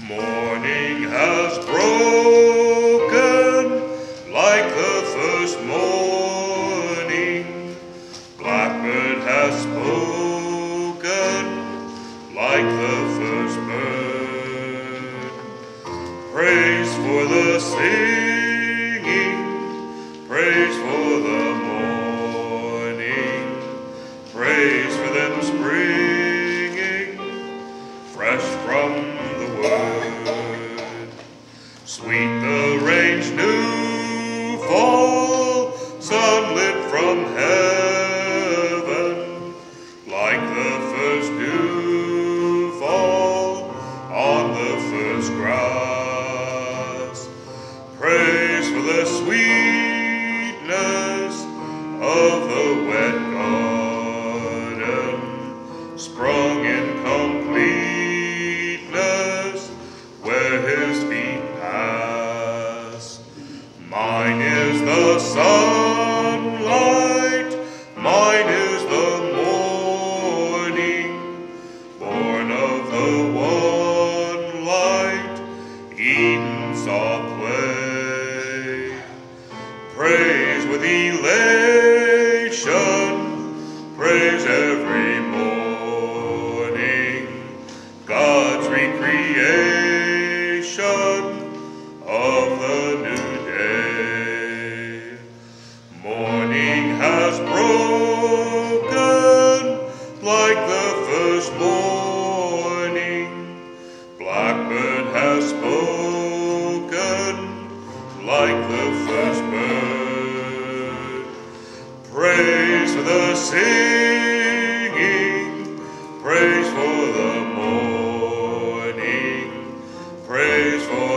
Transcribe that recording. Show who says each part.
Speaker 1: Morning has broken like the first morning. Blackbird has spoken like the first bird. Praise for the singing, praise for the morning, praise for them springing fresh from the word. Sweet the rain's new fall, sunlit from heaven, like the first dew fall on the first grass. Praise for the sweetness of the wet garden, sprung in completeness where his feet pass. Mine is the sunlight, mine is the morning, born of the one light, Eden saw play. Praise with elation, praise every morning, God's recreation of the new day. Morning has broken like the first morning. Blackbird has spoken like the first bird. Praise for the singing, praise for the morning, praise for